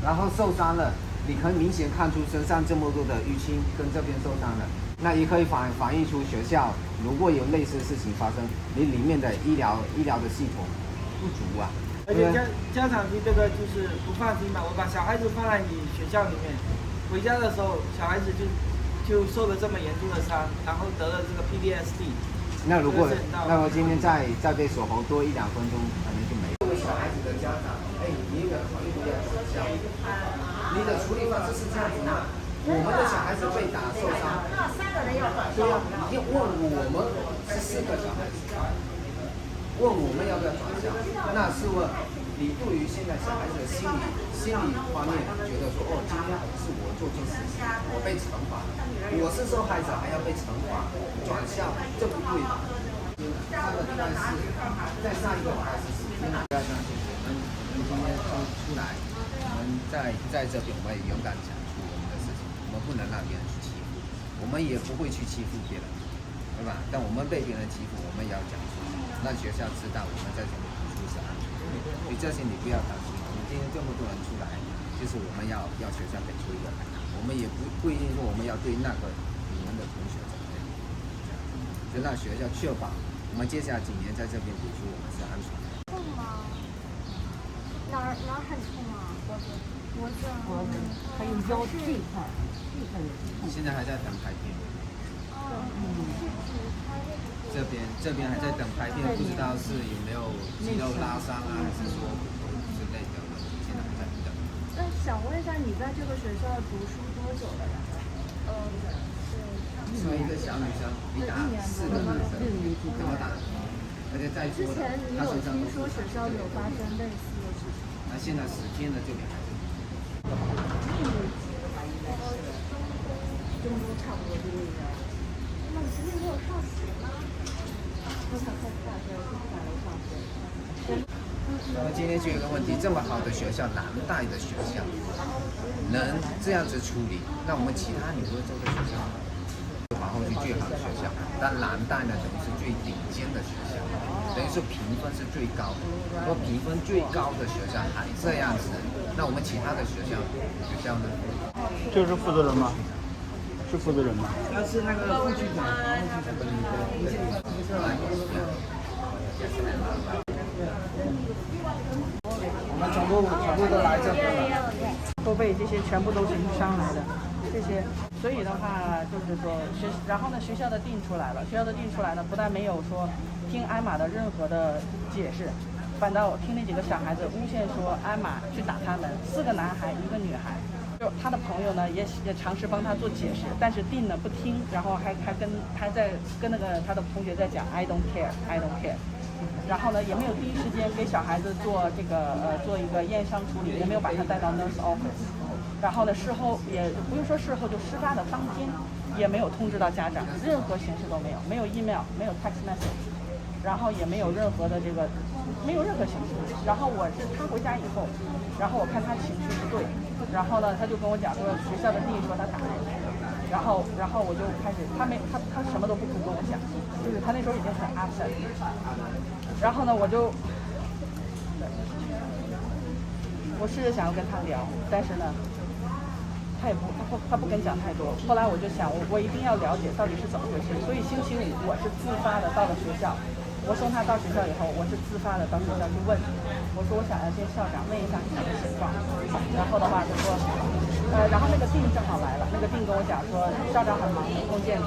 然后受伤了，你可以明显看出身上这么多的淤青，跟这边受伤了，那也可以反映出学校如果有类似的事情发生，你里面的医疗的系统不足啊。而且家长对这个就是不放心嘛，我把小孩子放在你学校里面，回家的时候小孩子就受了这么严重的伤，然后得了这个 PTSD。那如果今天再被锁喉多1-2分钟，可能就没了。作为小孩子的家长，你有没有考虑过要转校？你的处理方式是这样子吗？我们的小孩子被打受伤，3个人要转校。对啊，你问我们是4个小孩子，问我们要不要转校，那是问你对于现在小孩子的心理方面，觉得说今天是我做错事情，我被惩罚了，我是受害者还要被惩罚，转校这不对吧？上个礼拜4，再上一个礼拜是10天，不要相信我们今天出来，我们在这边我们也勇敢讲出我们的事情，我们不能让别人去欺负，我们也不会去欺负别人，对吧？但我们被别人欺负，我们也要讲出来，让学校知道我们在这里读书是安全的。所以这些你不要担心，我们今天这么多人出来，就是我们要学校给出一个答案，我们也不一定说我们要对那个你们的同学怎么样，就让学校确保我们接下来几年在这边读书我们是安全的。痛吗？哪儿很痛啊？脖子还有腰这一块现在还在等拍片。这边还在等拍片，不知道是有没有肌肉拉伤啊，还是说骨头之类的问题，现在还在等。那想问一下，你在这个学校读书多久了呀？作为一个小女生，你打4个女生，怎么打？而且在之前你有听说学校有发生类似的事情？那现在10天的这边还是。中都差不多就那个。那你今天没有上学吗？我想看大学，我不敢楼上学。我今天就有个问题，这么好的学校，南大的学校，能这样子处理，那我们其他纽约州的学校往后是最好的学校，但南大呢等于是最顶尖的学校，等于是评分是最高的。如果评分最高的学校还这样子，那我们其他的学校呢？这是负责人吗？是负责人吗？他是那个副局长。我们全部都来这边了，后背这些全部都是淤伤来的，这些，所以的话就是说然后呢学校的定出来了，学校的定出来呢不但没有说听艾玛的任何的解释，反倒听那几个小孩子诬陷说艾玛去打他们，4个男孩1个女孩。就他的朋友呢也尝试帮他做解释，但是定呢不听，然后还在跟那个他的同学在讲 I don't care， 然后呢也没有第一时间给小孩子做这个做一个验伤处理，也没有把他带到 nurse office， 然后呢事后也不用说事后，就事发的当天也没有通知到家长，任何形式都没有，没有 email， 没有 text message， 然后也没有任何的这个没有任何形式。然后他回家以后，然后我看他情绪不对，然后呢他就跟我讲说学校的地说他打人，然后我就开始他什么都不跟我讲，就是他那时候已经很 upset， 然后呢我试着想要跟他聊，但是呢他不跟讲太多。后来我就想我一定要了解到底是怎么回事，所以星期5我是自发的到了学校。我送他到学校以后，我是自发的到学校去问，我说我想要见校长问一下什么情况。然后的话他说，然后那个定正好来了，那个定跟我讲说校长很忙，没空见你。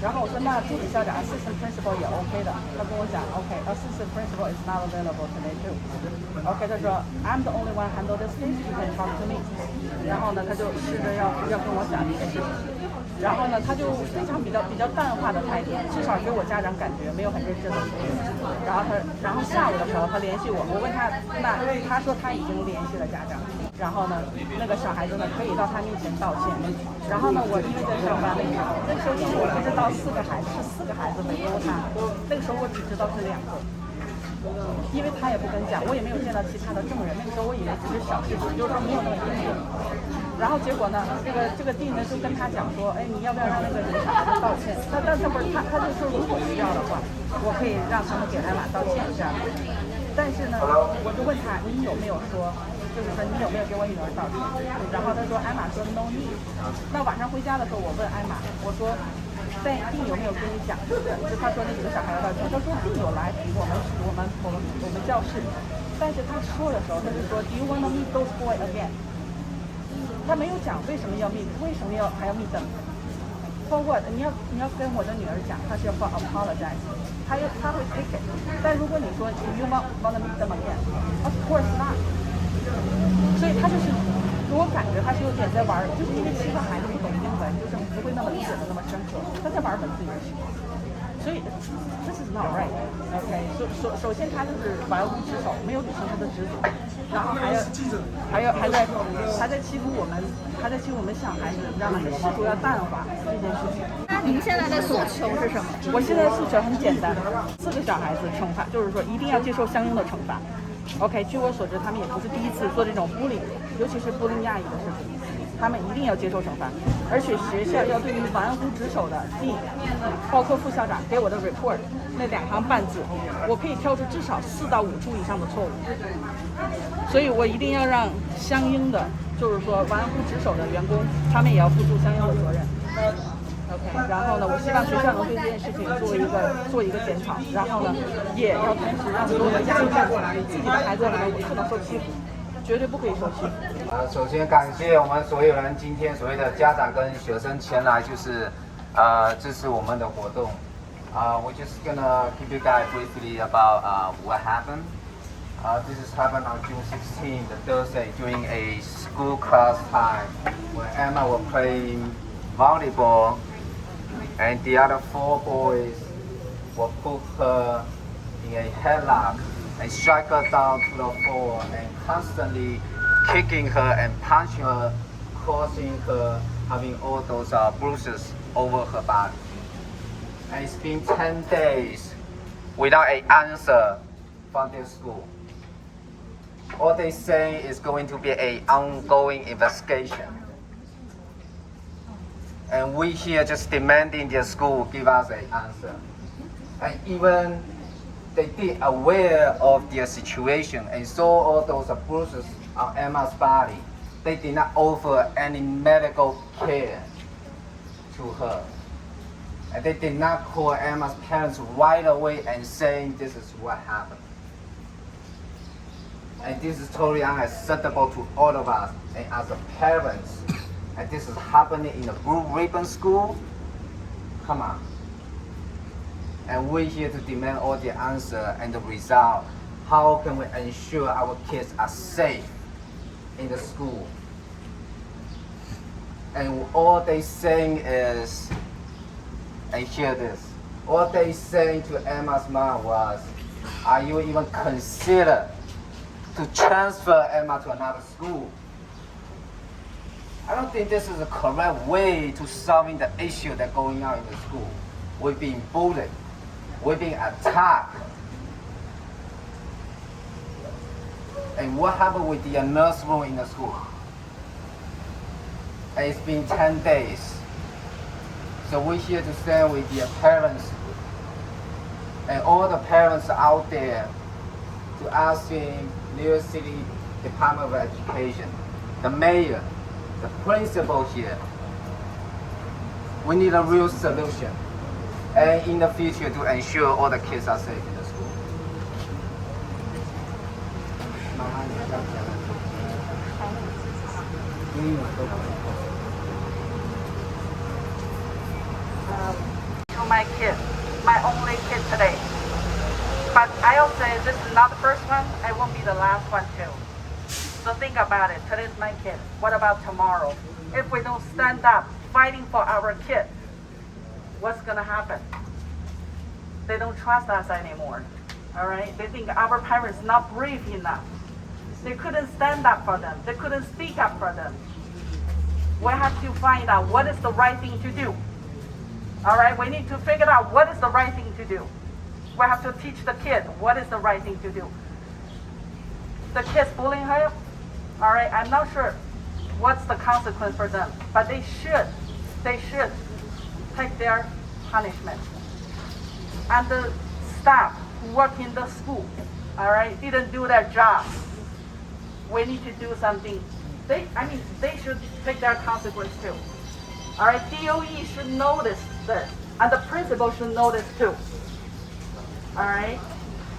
然后我说那助理校长 assistant principal 也 OK 的，他跟我讲 OK assistant principal is not available today too。OK 他说 I'm the only one handle this case, you can talk to me。然后呢他就试着要跟我讲这些事情。然后呢，他就非常比较淡化的态度，至少给我家长感觉没有很认真的。然后下午的时候他联系我，我问他，他说他已经联系了家长。然后呢，那个小孩子呢可以到他面前道歉。然后呢，我因为在上班那个时候因为我不知道4个孩子围殴他，那个时候我只知道是2个。因为他也不跟讲，我也没有见到其他的证人。那个时候我以为只是小事情，就是说没有那么严重。然后结果呢，这个弟呢就跟他讲说，你要不要让那个小孩子道歉？但他不是他就说如果需要的话，我可以让他们给艾玛道歉这样。但是呢，我就问他，你有没有说就是说你有没有给我女儿道歉？然后他说艾玛说 no need。那晚上回家的时候，我问艾玛，我说在定有没有跟你讲？就他说那几个小孩要道歉，他说定有来我们教室，但是他说的时候，他就说 Do you want to meet those boys again？ 他没有讲为什么要 meet， 为什么还要 meet them。For what？ 你要跟我的女儿讲，他是要 for apologize， 他会 take it。但如果你说 you want to meet them again，of course not。所以他就是给我感觉他是有点在玩，就是因为7个孩子懂英文，就是不会那么理解的那么深刻，他在玩文字游戏。所以 this is not right。 OK， 首先他就是玩物职守，没有履行他的职责，然后还在欺负我们，还在欺负我们小孩子，让我们试图要淡化这件事情。那您现在的诉求是什么？我现在的诉求很简单，4个小孩子惩罚，就是说一定要接受相应的惩罚。OK， 据我所知，他们也不是第一次做这种bullying，尤其是bullying亚裔的事情，他们一定要接受惩罚，而且学校要对于玩忽职守的地，包括副校长给我的 report 那2行半字，我可以挑出至少4到5处以上的错误，所以我一定要让相应的，就是说玩忽职守的员工，他们也要付出相应的责任。OK， 然后呢，我希望学校能对这件事情做一个检讨，然后呢，也要同时让所有的家长自己的孩子们不能受欺负，绝对不可以受欺负。首先感谢我们所有人今天所谓的家长跟学生前来，就是支持我们的活动。We're just gonna keep you guys briefly about what happened. This has happened on June 16th, the Thursday, during a school class time where Emma was playing volleyball. And the other 4 boys will put her in a headlock and strike her down to the floor and constantly kicking her and punching her, causing her having all those bruises over her body. And it's been 10 days without an answer from their school. All they say is going to be an ongoing investigation. And we here just demanding their school give us an answer. And even they did aware of their situation and saw all those bruises on Emma's body. They did not offer any medical care to her. And they did not call Emma's parents right away and saying this is what happened. And this is totally unacceptable to all of us and as a parents. And this is happening in a Blue Ribbon school? Come on. And we're here to demand all the answer and the result. How can we ensure our kids are safe in the school? And all they saying is, and hear this, all they saying to Emma's mom was, are you even consider to transfer Emma to another school? I don't think this is the correct way to solving the issue that's going on in the school. We're being bullied. We're being attacked. And what happened with the nursery in the school? And it's been 10 days. So we're here to stand with the parents and all the parents out there to asking New York City Department of Education, the mayor, the principal here. We need a real solution. And in the future to ensure all the kids are safe in the school. To my kid, my only kid today. But I'll say this is not the first one, it won't be the last one too. So think about it, today's my kid. What about tomorrow? If we don't stand up fighting for our kid, what's gonna happen? They don't trust us anymore, all right? They think our parents not brave enough. They couldn't stand up for them. They couldn't speak up for them. We have to find out what is the right thing to do. All right, we need to figure out what is the right thing to do. We have to teach the kid what is the right thing to do. The kids bullying her, all right, I'm not sure what's the consequence for them, but they should take their punishment. And the staff who work in the school, all right, didn't do their job. we need to do something. They should take their consequence too. All right, DOE should notice this, and the principal should notice too. All right,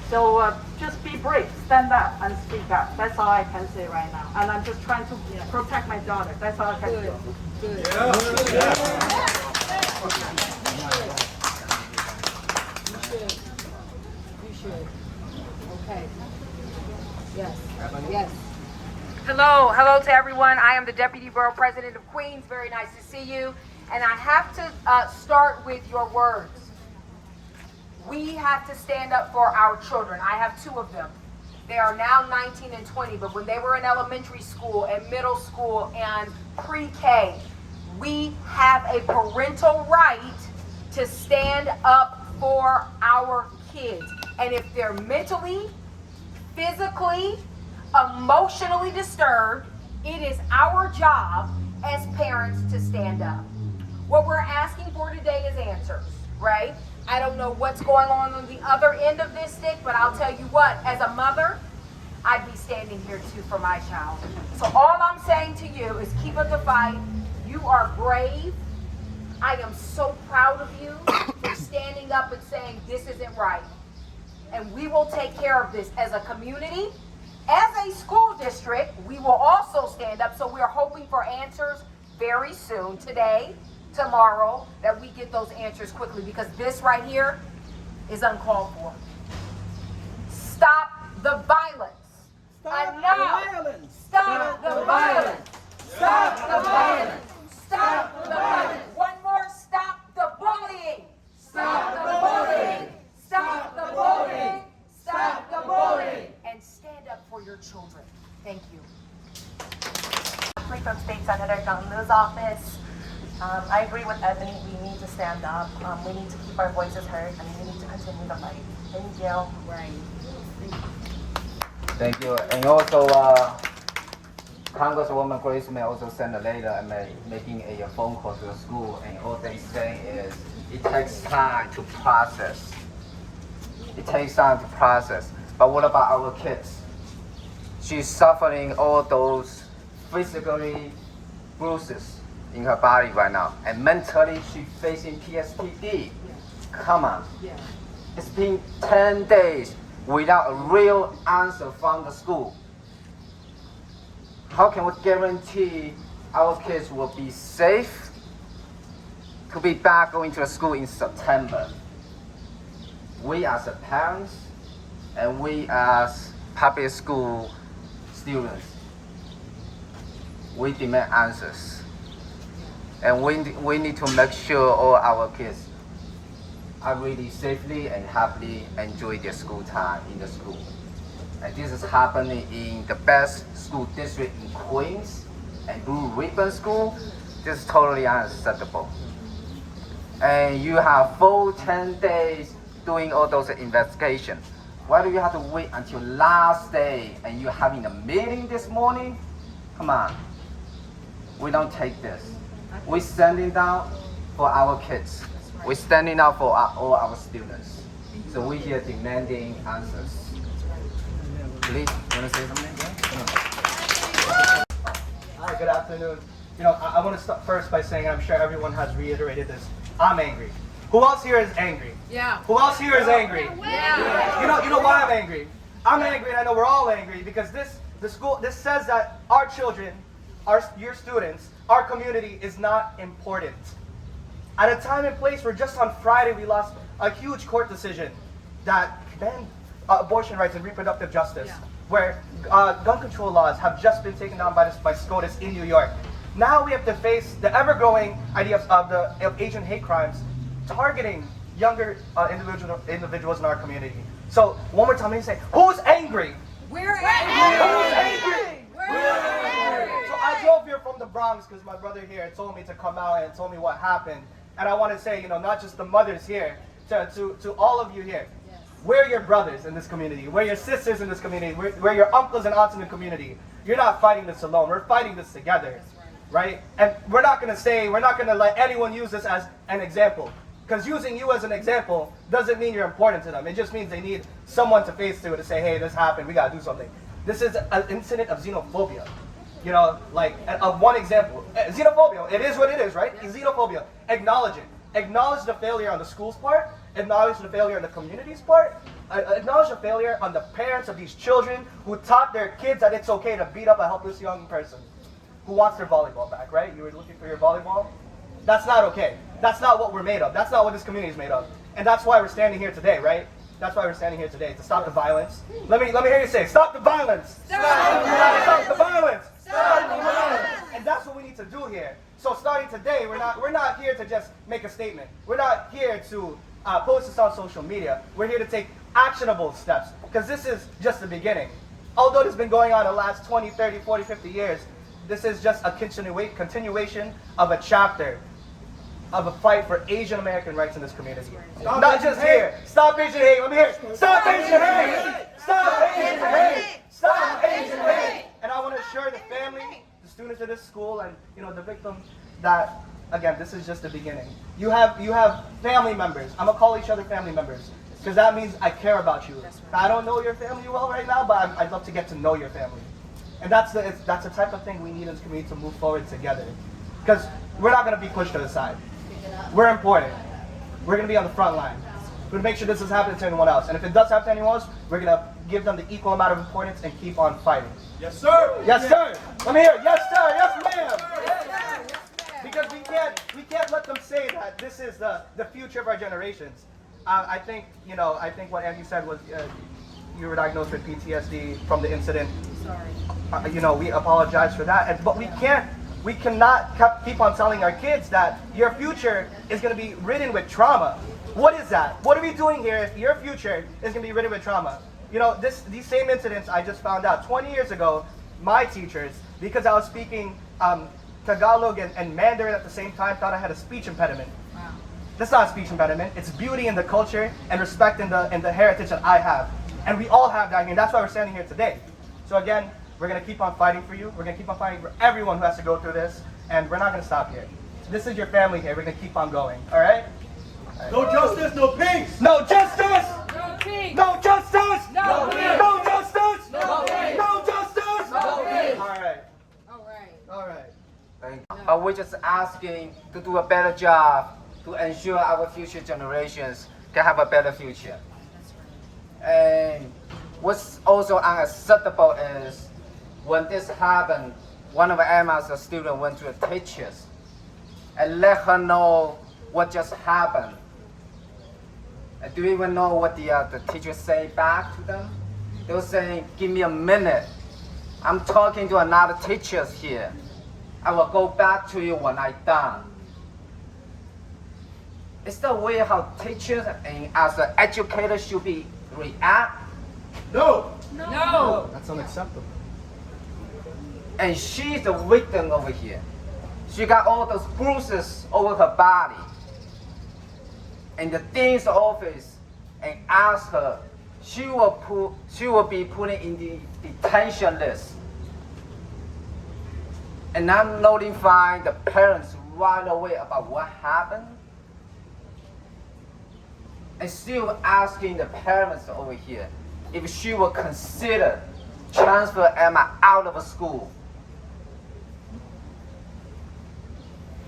so just be brave, stand up and speak up. That's all I can say right now. And I'm just trying to protect my daughter. That's all I can do. Good. You should. Okay. Yes. Yes. Hello to everyone. I am the Deputy Borough President of Queens. Very nice to see you. And I have to start with your words. We have to stand up for our children. I have two of them. They are now 19 and 20, but when they were in elementary school and middle school and pre-K, we have a parental right to stand up for our kids. And if they're mentally, physically, emotionally disturbed, it is our job as parents to stand up. What we're asking for today is answers, right? I don't know what's going on the other end of this stick, but I'll tell you what, as a mother, I'd be standing here too for my child. So all I'm saying to you is keep up the fight. You are brave. I am so proud of you for standing up and saying this isn't right. And we will take care of this as a community. As a school district, we will also stand up. So we're hoping for answers very soon, today, tomorrow, that we get those answers quickly, because this right here is uncalled for. Stop the violence. Stop Enough. the violence. Stop the violence. Stop the violence. Stop the violence. One more, stop the bullying. Stop the bullying. Stop the bullying. Stop the bullying. And stand up for your children. Thank you. From State Senator John Liu's office. I agree with Ebony. We need to stand up. We need to keep our voices heard, and we need to continue the fight. Thank you. Right. Thank you. And also, Congresswoman Grace may also send a letter and making a phone call to the school, and all they say is it takes time to process. It takes time to process. But what about our kids? She's suffering all those physically bruises in her body right now, and mentally she's facing PTSD. Come on. It's been 10 days without a real answer from the school. How can we guarantee our kids will be safe to be back going to school in September? We as parents and we as public school students, we demand answers. And we need to make sure all our kids are really safely and happily enjoy their school time in the school. And this is happening in the best school district in Queens and Blue Ribbon School. This is totally unacceptable. And you have full 10 days doing all those investigations. Why do you have to wait until last day and you're having a meeting this morning? Come on. We don't take this. We're standing down for our kids. We're standing up for all our students. So we're here demanding answers. Please, you want to say something? Hi, good afternoon. You know, I want to start first by saying I'm sure everyone has reiterated this. I'm angry. Who else here is angry? Yeah. Who else here is angry? Yeah. You know why I'm angry? I'm angry, and I know we're all angry because this says that our children, your students, our community is not important. At a time and place where just on Friday we lost a huge court decision that banned abortion rights and reproductive justice, where gun control laws have just been taken down by SCOTUS in New York. Now we have to face the ever-growing idea of Asian hate crimes targeting younger individuals in our community. So one more time, let me say, who's angry? We're Who's angry? So I drove here from the Bronx because my brother here told me to come out and told me what happened. And I want to say, you know, not just the mothers here, to all of you here, we're your brothers in this community. We're your sisters in this community. We're your uncles and aunts in the community. You're not fighting this alone. We're fighting this together, right? And we're not going to let anyone use this as an example. Because using you as an example doesn't mean you're important to them. It just means they need someone to face to say, hey, this happened. We got to do something. This is an incident of xenophobia. You know, like, of one example. Xenophobia, it is what it is, right? Xenophobia. Acknowledge it. Acknowledge the failure on the school's part. Acknowledge the failure on the community's part. Acknowledge the failure on the parents of these children who taught their kids that it's okay to beat up a helpless young person who wants their volleyball back, right? You were looking for your volleyball? That's not okay. That's not what we're made of. That's not what this community is made of. And that's why we're standing here today, right? That's why we're standing here today, to stop the violence. Let me hear you say, stop the violence! Stop the violence! Stop the violence! And that's what we need to do here. So starting today, we're not here to just make a statement. We're not here to post this on social media. We're here to take actionable steps, because this is just the beginning. Although this has been going on the last 20, 30, 40, 50 years, this is just a continuation of a chapter of a fight for Asian American rights in this community. Not just here. Stop Asian hate. Let me hear it. Stop Asian hate. Stop Asian hate. Stop Asian hate. And I want to assure the family, the students of this school, and the victims that, again, this is just the beginning. You have family members. I'm gonna call each other family members, because that means I care about you. I don't know your family well right now, but I'd love to get to know your family. And that's the type of thing we need in this community to move forward together. Because we're not going to be pushed to the side. We're important. We're going to be on the front line. We're going to make sure this doesn't happen to anyone else. And if it does happen to anyone else, we're going to give them the equal amount of importance and keep on fighting. Yes, sir. Yes, sir. Let me hear it. Yes, sir. Yes, ma'am. Because we can't let them say that this is the future of our generations. I think what Andy said was you were diagnosed with PTSD from the incident. Sorry. We apologize for that. But we cannot keep on telling our kids that your future is going to be ridden with trauma. What is that? What are we doing here if your future is going to be ridden with trauma? These same incidents I just found out 20 years ago, my teachers, because I was speaking Tagalog and Mandarin at the same time, thought I had a speech impediment. Wow. That's not a speech impediment. It's beauty in the culture and respect in the heritage that I have. And we all have that here, and that's why we're standing here today. So again, we're going to keep on fighting for you. We're going to keep on fighting for everyone who has to go through this, and we're not going to stop here. This is your family here. We're going to keep on going, all right? No justice, no peace. No justice! No peace! No justice! No peace! No justice! No peace! No justice! No peace! All right. We're just asking to do a better job to ensure our future generations can have a better future. And what's also unacceptable is when this happened, one of Emma's students went to the teachers and let her know what just happened. And do you even know what the teachers say back to them? They were saying, give me a minute. I'm talking to another teachers here. I will go back to you when I'm done. Is the way how teachers and as an educator should be react? No. No! That's unacceptable. And she's the victim over here. She got all those bruises over her body. And the dean's office and asked her, she will be put in the detention list. And I'm notifying the parents right away about what happened. And still asking the parents over here if she will consider transfer Emma out of a school.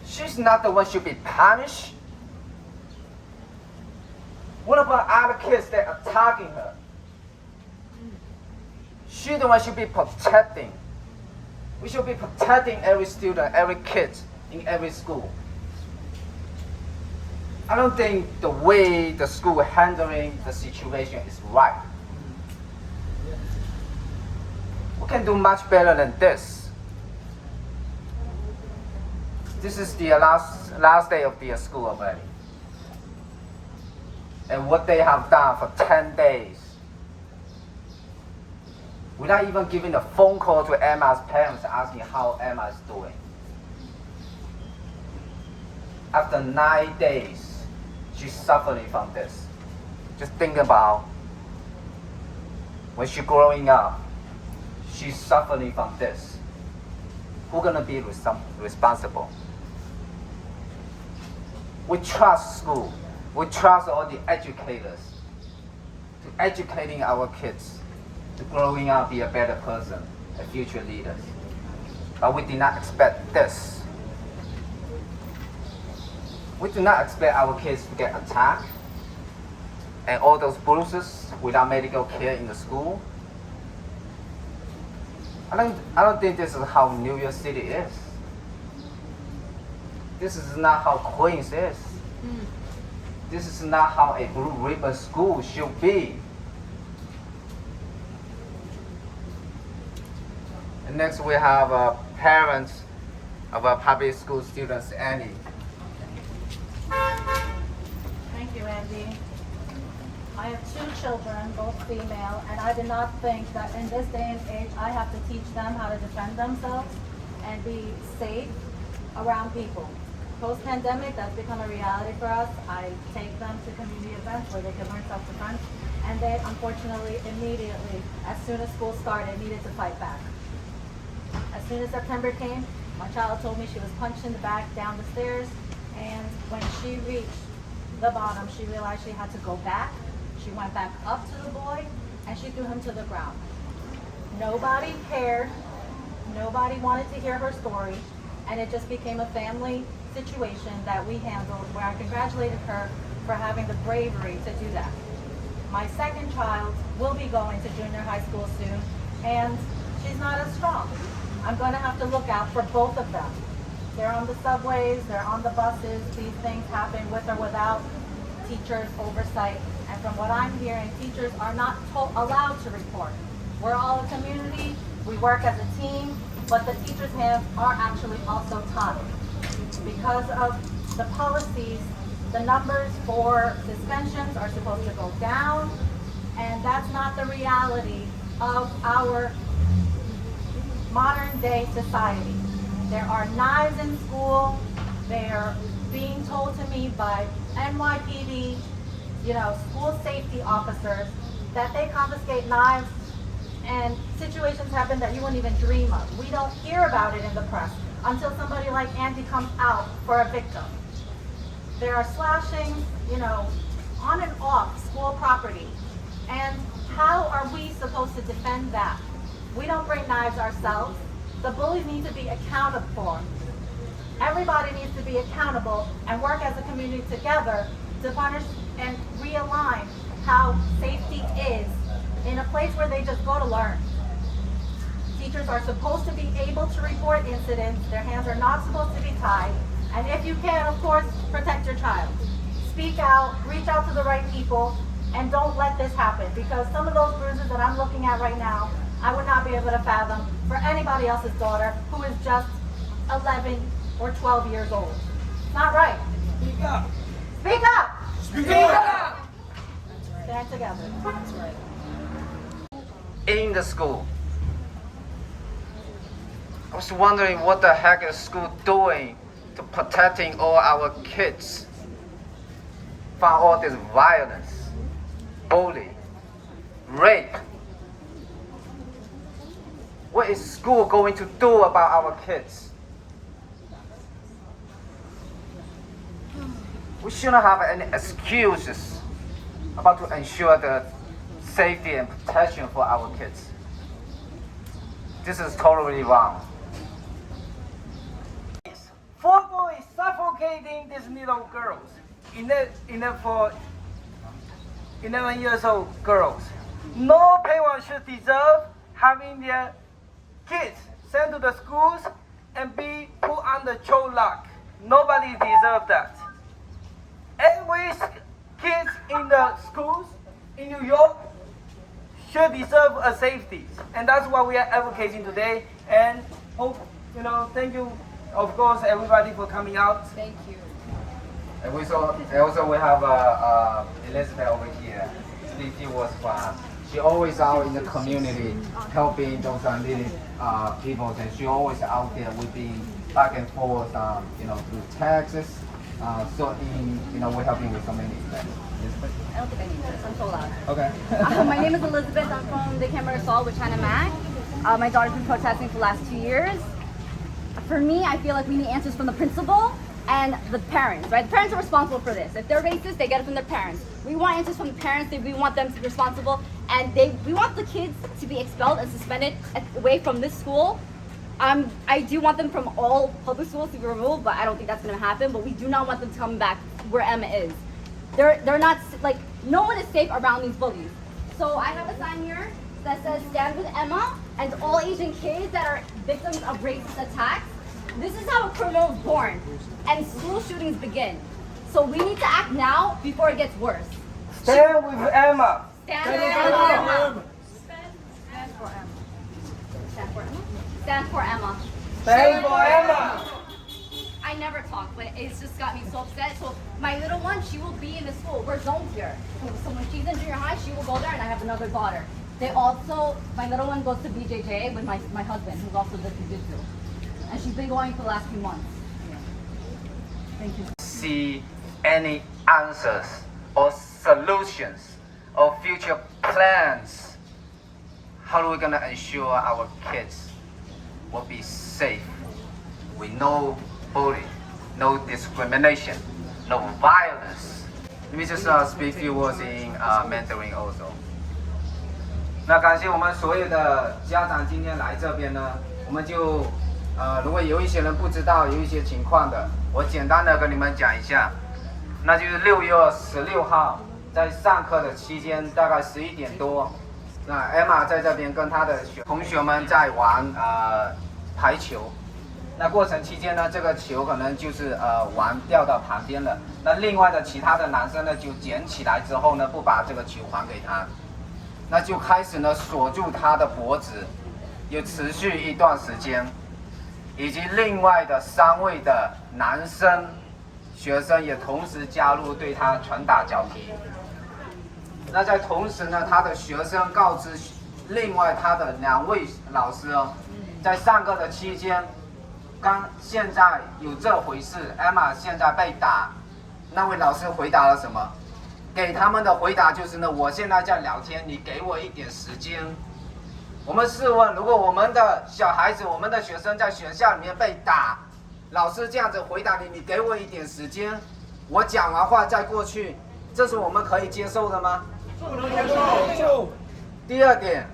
She's not the one who should be punished. What about other kids that are attacking her? She's the one who should be protecting. We should be protecting every student, every kid in every school. I don't think the way the school is handling the situation is right. We can do much better than this. This is the last day of the school already. And what they have done for 10 days, without even giving a phone call to Emma's parents asking how Emma is doing. After 9 days, she's suffering from this. Just think about when she's growing up, she's suffering from this. Who's gonna be responsible? We trust school. We trust all the educators to educating our kids. to growing up, be a better person, a future leader. But we did not expect this. We do not expect our kids to get attacked and all those bruises without medical care in the school. I don't think this is how New York City is. This is not how Queens is. This is not how a blue ribbon school should be. And next we have parents of our public school students, Annie. Thank you, Andy. I have 2 children, both female, and I did not think that in this day and age I have to teach them how to defend themselves and be safe around people. Post-pandemic, that's become a reality for us. I take them to community events where they can learn self-defense, and they unfortunately immediately, as soon as school started, needed to fight back. As soon as September came, my child told me she was punched in the back down the stairs, and when she reached the bottom, she realized she had to go back. She went back up to the boy, and she threw him to the ground. Nobody cared. Nobody wanted to hear her story, and it just became a family situation that we handled, where I congratulated her for having the bravery to do that. My second child will be going to junior high school soon, and she's not as strong. I'm going to have to look out for both of them. They're on the subways, they're on the buses. These things happen with or without teachers' oversight. And from what I'm hearing, teachers are not allowed to report. We're all a community, we work as a team, but the teachers' hands are actually also tied. Because of the policies, the numbers for suspensions are supposed to go down, and that's not the reality of our modern day society. There are knives in school. They're being told to me by NYPD, school safety officers, that they confiscate knives, and situations happen that you wouldn't even dream of. We don't hear about it in the press until somebody like Andy comes out for a victim. There are slashings, on and off school property. And how are we supposed to defend that? We don't bring knives ourselves. The bullies need to be accounted for. Everybody needs to be accountable and work as a community together to punish and realign how safety is in a place where they just go to learn. Teachers are supposed to be able to report incidents. Their hands are not supposed to be tied. And if you can, of course, protect your child. Speak out, reach out to the right people, and don't let this happen, because some of those bruises that I'm looking at right now, I would not be able to fathom for anybody else's daughter who is just 11 or 12 years old. It's not right. Speak up. Speak up. Speak up. Stand together. That's right. In the school, I was wondering what the heck is school doing to protecting all our kids from all this violence, bullying, rape. What is school going to do about our kids? We shouldn't have any excuses about to ensure the safety and protection for our kids. This is totally wrong. 4 boys suffocating these little girls. For 11 years old girls. No parent should deserve having their kids sent to the schools and be put under child lock. Nobody deserves that. Every kids in the schools in New York should deserve a safety, and that's what we are advocating today. And hope, thank you, of course, everybody for coming out. Thank you. And also we have Elizabeth over here. She was from. She always out in the community helping those needy people, and she always out there. We've been back and forth, through Texas. We're helping with so many events. I don't think I need this. I'm so loud. Okay. My name is Elizabeth. I'm from the Camera Assault with China Mac. My daughter's been protesting for the last 2 years. For me, I feel like we need answers from the principal and the parents, right? The parents are responsible for this. If they're racist, they get it from their parents. We want answers from the parents. We want them to be responsible. and we want the kids to be expelled and suspended away from this school. I do want them from all public schools to be removed, but I don't think that's going to happen. But we do not want them to come back where Emma is. They're not, like, no one is safe around these bullies. So I have a sign here that says stand with Emma and all Asian kids that are victims of racist attacks. This is how a criminal is born and school shootings begin. So we need to act now before it gets worse. Stand with Emma. Stand with Emma. Stand for Emma. Stand for Emma. Stand for Emma. Stand for Emma. I never talk, but it's just got me so upset. So my little one, she will be in the school. We're zoned here. So when she's in junior high, she will go there, and I have another daughter. They also, my little one goes to BJJ with my husband, who's also does jiu-jitsu. And she's been going for the last few months. Thank you. See any answers or solutions or future plans? How are we going to ensure our kids will be safe with no bullying, no discrimination, no violence? Let me just speak a few words in Mandarin also. 那感谢我们所有的家长今天来这边呢，我们就如果有一些人不知道有一些情况的，我简单的跟你们讲一下。那就是6月16号在上课的期间，大概11点多，那 Emma 在这边跟她的同学们在玩排球。那过程期间呢，这个球可能就是玩掉到旁边了。那另外的其他的男生呢，就捡起来之后呢，不把这个球还给他，那就开始呢锁住他的脖子，又持续一段时间。以及另外的3位的男生学生也同时加入对他拳打脚踢。那在同时呢，他的学生告知另外他的2位老师哦，在上课的期间，现在有这回事 ，Emma 现在被打，那位老师回答了什么？给他们的回答就是呢，我现在在聊天，你给我一点时间。我们试问，如果我们的小孩子、我们的学生在学校里面被打，老师这样子回答你，你给我一点时间，我讲完话再过去，这是我们可以接受的吗？不能接受。第二点，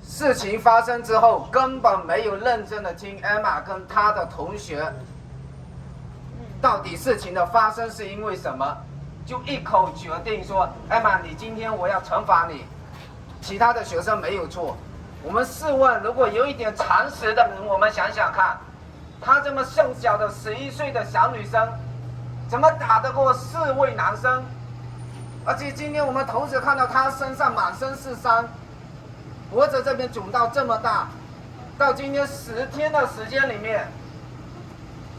事情发生之后，根本没有认真的听 Emma 跟她的同学，到底事情的发生是因为什么，就一口决定说 ，Emma， 你今天我要惩罚你。其他的学生没有错，我们试问，如果有一点常识的人，我们想想看，她这么瘦小的11岁的小女生，怎么打得过4位男生？而且今天我们同时看到她身上满身是伤，脖子这边肿到这么大，到今天10天的时间里面，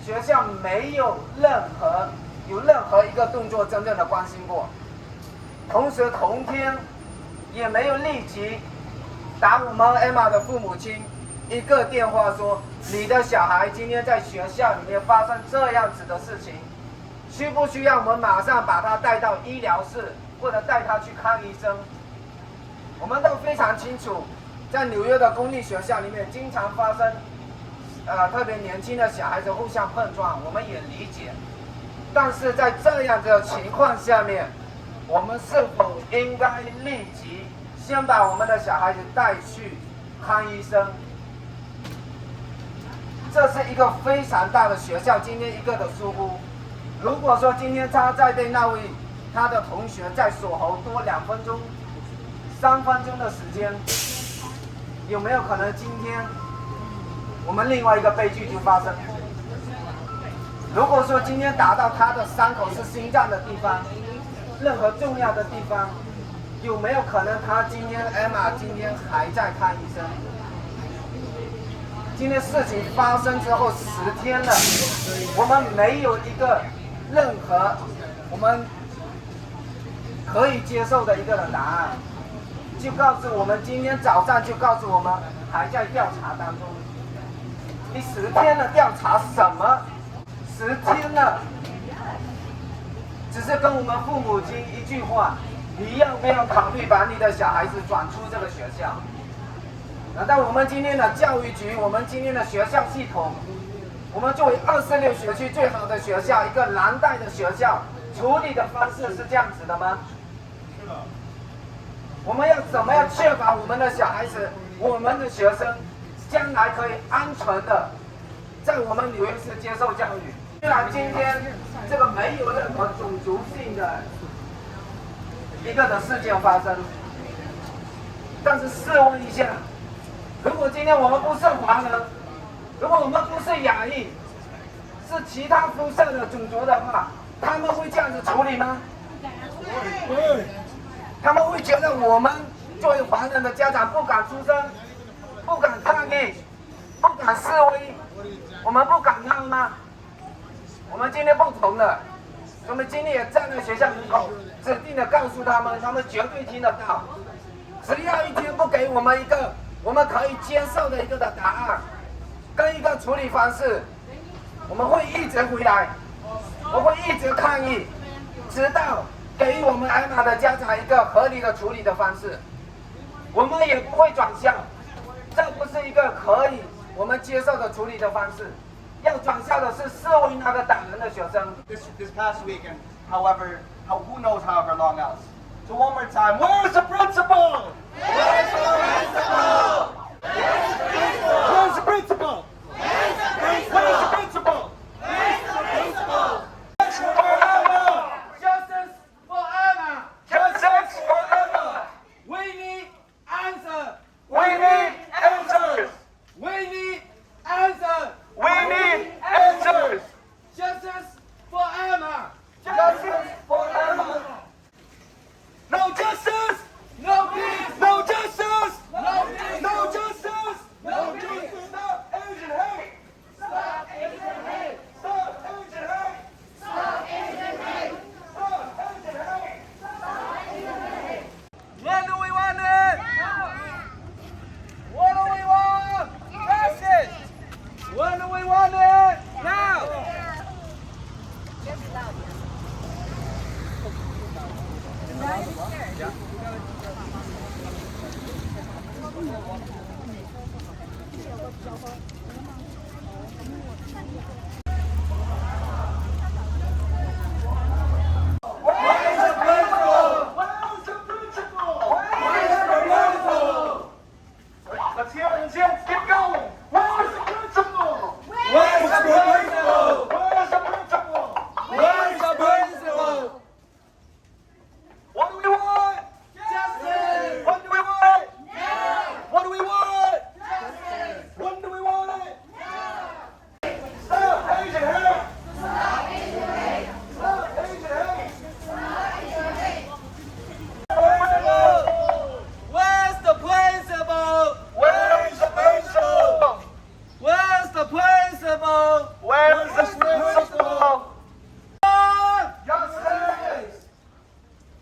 学校没有任何一个动作真正的关心过，同时同天。也没有立即打我们 Emma 的父母亲一个电话说，你的小孩今天在学校里面发生这样子的事情，需不需要我们马上把他带到医疗室，或者带他去看医生？我们都非常清楚，在纽约的公立学校里面经常发生，特别年轻的小孩子互相碰撞，我们也理解。但是在这样的情况下面，我们是否应该立即先把我们的小孩子带去看医生？这是一个非常大的学校今天一个的疏忽。如果说今天他再被那位他的同学再锁喉多2分钟、3分钟的时间，有没有可能今天我们另外一个悲剧就发生？如果说今天打到他的伤口是心脏的地方，任何重要的地方，有没有可能他今天 Emma 今天还在看医生？今天事情发生之后10天了，我们没有一个任何我们可以接受的一个的答案，就告诉我们今天早上就告诉我们还在调查当中。你10天了，调查什么？10天了。只是跟我们父母亲一句话，你要不要考虑把你的小孩子转出这个学校？难道我们今天的教育局，我们今天的学校系统，我们作为26学区最好的学校，一个蓝带的学校，处理的方式是这样子的吗？是的。我们要怎么样确保我们的小孩子、我们的学生将来可以安全的在我们纽约市接受教育？虽然今天这个没有任何种族性的一个的事件发生，但是试问一下，如果今天我们不是华人，如果我们不是亚裔，是其他肤色的种族的话，他们会这样子处理吗？他们会觉得我们作为华人的家长不敢出声，不敢抗议，不敢示威，我们不敢闹吗？我们今天不同了，我们今天也站在学校门口，指定的告诉他们，他们绝对听得到。只要一天不给我们一个我们可以接受的一个的答案，跟一个处理方式，我们会一直回来，我会一直抗议，直到给予我们艾玛的家长一个合理的处理的方式。我们也不会转向，这不是一个可以我们接受的处理的方式。要转向的是视为那个打人的学生。This past weekend, however, who knows however long else. So one more time, where's the principal? Where's the principal? Where's the principal? Where's the principal? Where's the principal? Where's the principal? Justice for Emma! Justice for Emma! We need answer! We need answers! We need answer! We need answers! Justice for Emma! Justice for Emma! No justice! No peace! No justice! No peace! No justice! No peace! Stop Asian hate! Stop Asian hate! Stop Asian hate! Stop Asian hate! Stop Asian hate! When do we want it? What do we want? Justice! When do we want it? Now! Where's the principal? Where's the principal? Where's the principal? Let's hear it. Let's keep going. Where's the principal? Where's the principal? Where's the principal? Where's the principal? What do we want? Justice! What do we want? Now! What do we want? Justice! When do we want it? Stop Asian hate! Stop Asian hate! Stop Asian hate! Where's the principal? Where's the principal? Where's the principal? Where's the principal? Justice!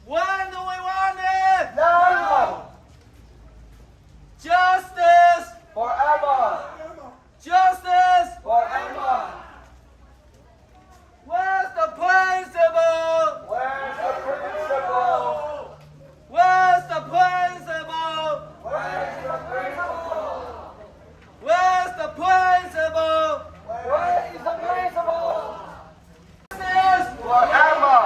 When do we want it? Now! Justice! Forever! Justice! Forever! Where's the principal? Where's the principal? Where's the principal? Where's the principal? Where's the principal? Where is the principal? Justice! Forever!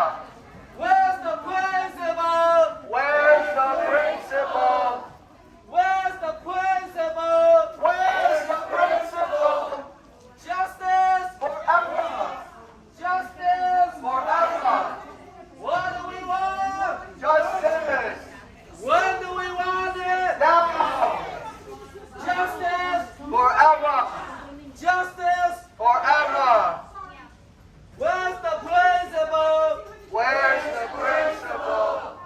Where's the principal? Where's the principal? Where's the principal? Where's the principal? Justice! Forever! Justice! Forever! What do we want? Justice! When do we want it? Now! Justice! Forever! Justice! Forever! Where's the principal? Where's the principal?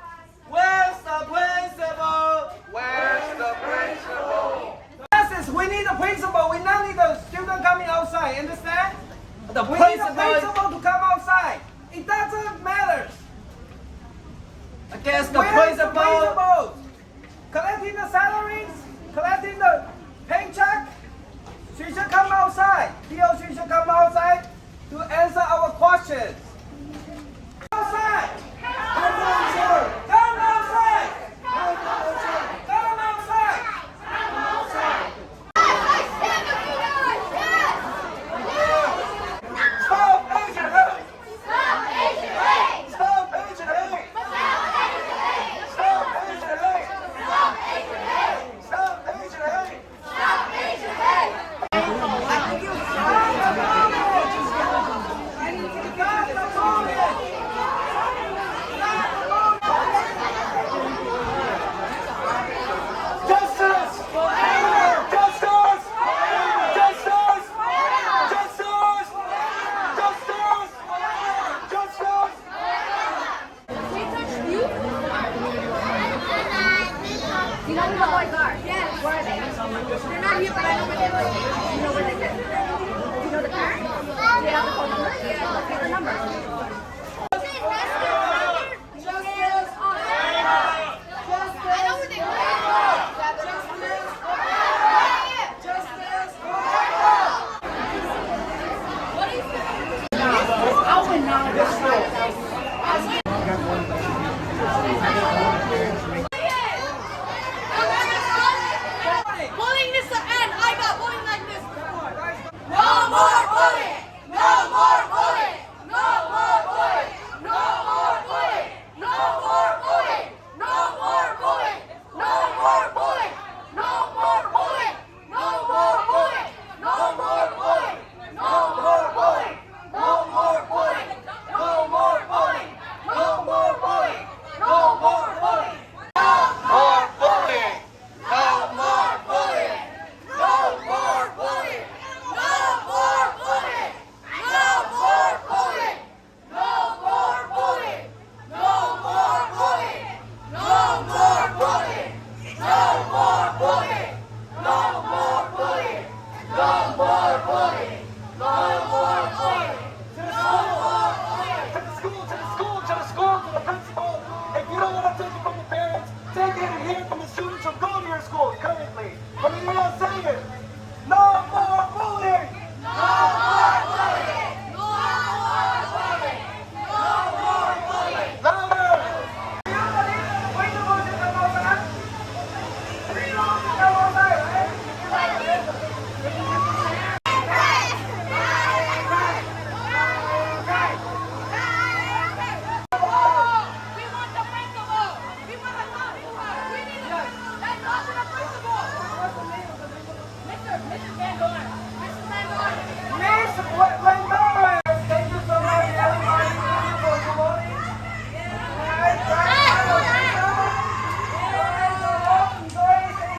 Where's the principal? Where's the principal? Justice, we need the principal. We not need the student coming outside. Understand? The We need the principal principal to come outside. It doesn't matter. against the Where is the principal. principal? Collecting the salaries, collecting the paycheck. She should come outside. He or she should come outside to answer our questions. Outside. Come outside. Come outside. Come outside. Come outside. Stop Asian hate! Stop Asian hate! Stop Asian hate! Stop Asian hate! Stop Asian hate! No more